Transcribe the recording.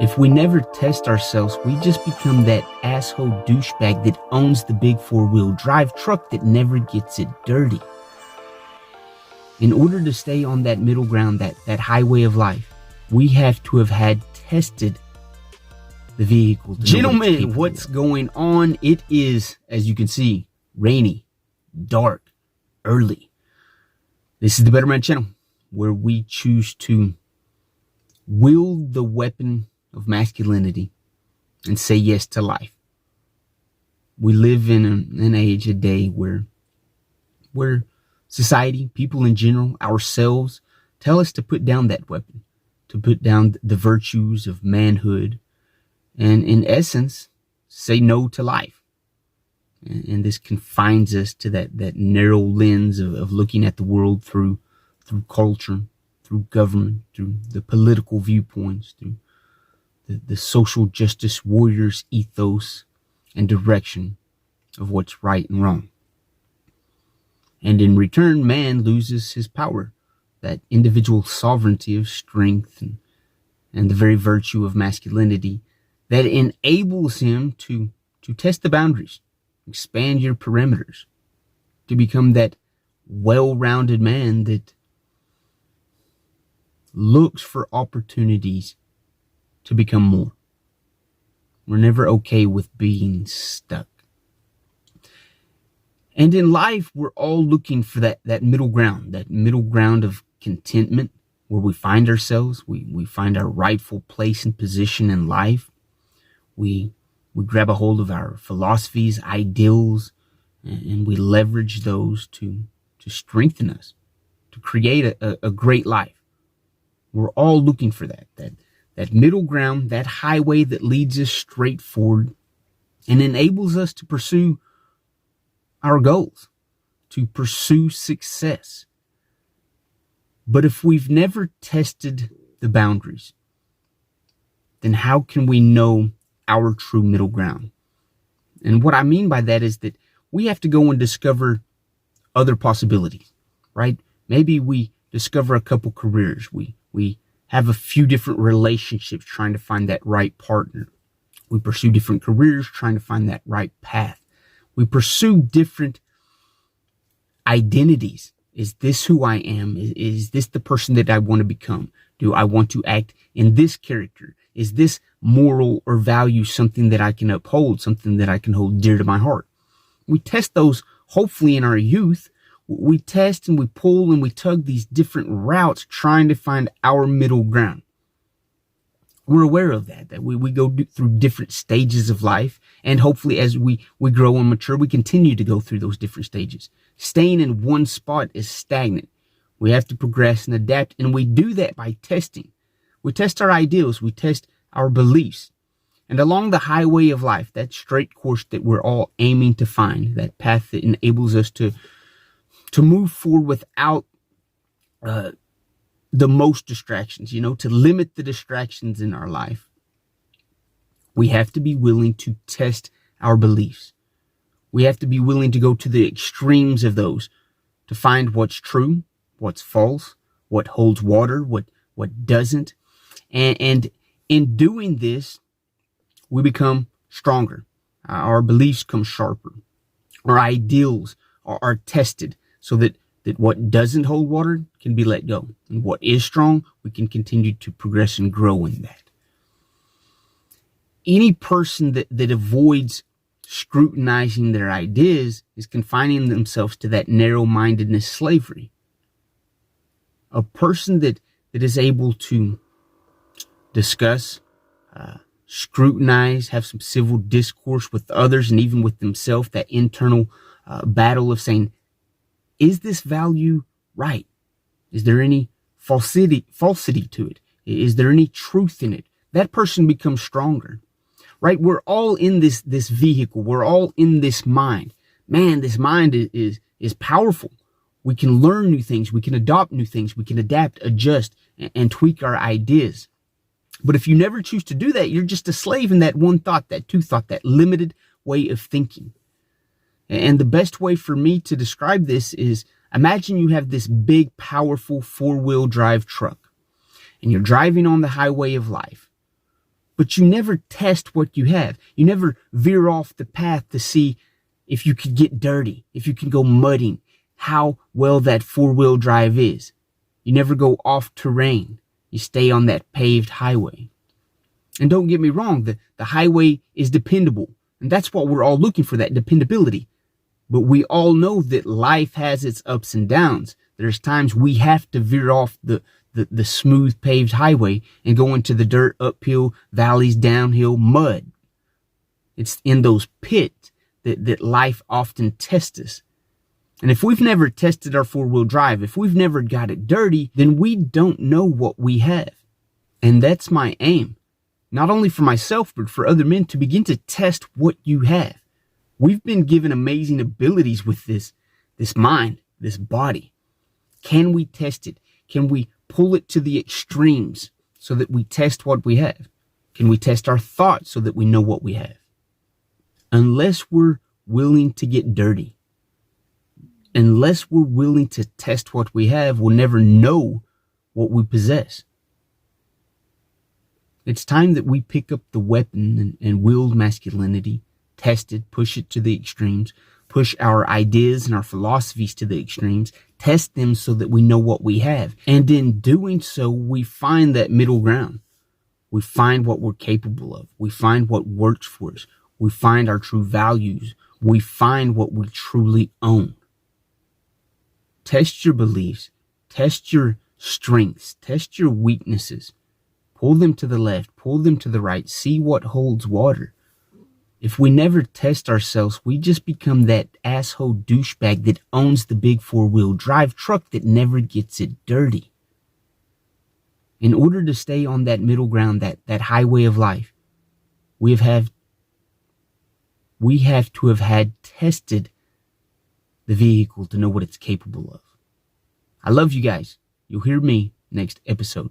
If we never test ourselves, we just become that asshole douchebag that owns the big four-wheel drive truck that never gets it dirty. In order to stay on that middle ground, that highway of life, we have to have had tested the vehicle. Gentlemen, what's going on? It is, as you can see, rainy, dark, early. This is the Better Man channel, where we choose to wield the weapon of masculinity and say yes to life. We live in an age, a day where society, people in general, ourselves, tell us to put down that weapon, to put down the virtues of manhood, and in essence, say no to life. And this confines us to that narrow lens of looking at the world through culture, through government, through the political viewpoints, through the social justice warriors ethos and direction of what's right and wrong. And in return, man loses his power, that individual sovereignty of strength and the very virtue of masculinity that enables him to test the boundaries, expand your perimeters, to become that well-rounded man that looks for opportunities to become more. We're never okay with being stuck. And in life, we're all looking for that middle ground of contentment, where we find ourselves, we find our rightful place and position in life. We grab a hold of our philosophies, ideals, and we leverage those to strengthen us, to create a great life. We're all looking for that middle ground, that highway that leads us straight forward and enables us to pursue our goals, to pursue success. But if we've never tested the boundaries, then how can we know our true middle ground? And what I mean by that is that we have to go and discover other possibilities, right? Maybe we discover a couple careers. We have a few different relationships trying to find that right partner. We pursue different careers trying to find that right path. We pursue different identities. Is this who I am? Is this the person that I want to become? Do I want to act in this character? Is this moral or value something that I can uphold, something that I can hold dear to my heart? We test those hopefully in our youth. We test and we pull and we tug these different routes trying to find our middle ground. We're aware of that we go through different stages of life, and hopefully as we grow and mature, we continue to go through those different stages. Staying in one spot is stagnant. We have to progress and adapt, and we do that by testing. We test our ideals, we test our beliefs. And along the highway of life, that straight course that we're all aiming to find, that path that enables us to move forward without the most distractions, to limit the distractions in our life, we have to be willing to test our beliefs. We have to be willing to go to the extremes of those to find what's true, what's false, what holds water, what doesn't. And in doing this, we become stronger. Our beliefs come sharper. Our ideals are tested, so that what doesn't hold water can be let go. And what is strong, we can continue to progress and grow in that. Any person that avoids scrutinizing their ideas is confining themselves to that narrow-mindedness slavery. A person that is able to discuss, scrutinize, have some civil discourse with others and even with themselves, that internal battle of saying, is this value right? Is there any falsity to it? Is there any truth in it? That person becomes stronger, right? We're all in this vehicle. We're all in this mind. Man, this mind is powerful. We can learn new things. We can adopt new things. We can adapt, adjust, and tweak our ideas. But if you never choose to do that, you're just a slave in that one thought, that two thought, that limited way of thinking. And the best way for me to describe this is, imagine you have this big, powerful four-wheel drive truck, and you're driving on the highway of life. but you never test what you have. You never veer off the path to see if you could get dirty, if you can go mudding, how well that four-wheel drive is. You never go off terrain. You stay on that paved highway. And don't get me wrong, the highway is dependable. And that's what we're all looking for, that dependability. But we all know that life has its ups and downs. There's times we have to veer off the smooth paved highway and go into the dirt, uphill, valleys, downhill, mud. It's in those pits that life often tests us. And if we've never tested our four-wheel drive, if we've never got it dirty, then we don't know what we have. And that's my aim, not only for myself, but for other men, to begin to test what you have. We've been given amazing abilities with this mind, this body. Can we test it? Can we pull it to the extremes so that we test what we have? Can we test our thoughts so that we know what we have? Unless we're willing to get dirty, unless we're willing to test what we have, we'll never know what we possess. It's time that we pick up the weapon and wield masculinity, test it, push it to the extremes, push our ideas and our philosophies to the extremes, test them so that we know what we have. And in doing so, we find that middle ground. We find what we're capable of. We find what works for us. We find our true values. We find what we truly own. Test your beliefs. Test your strengths. Test your weaknesses. Pull them to the left. Pull them to the right. See what holds water. If we never test ourselves, we just become that asshole douchebag that owns the big four-wheel drive truck that never gets it dirty. In order to stay on that middle ground, that highway of life, we have to have had tested the vehicle to know what it's capable of. I love you guys. You'll hear me next episode.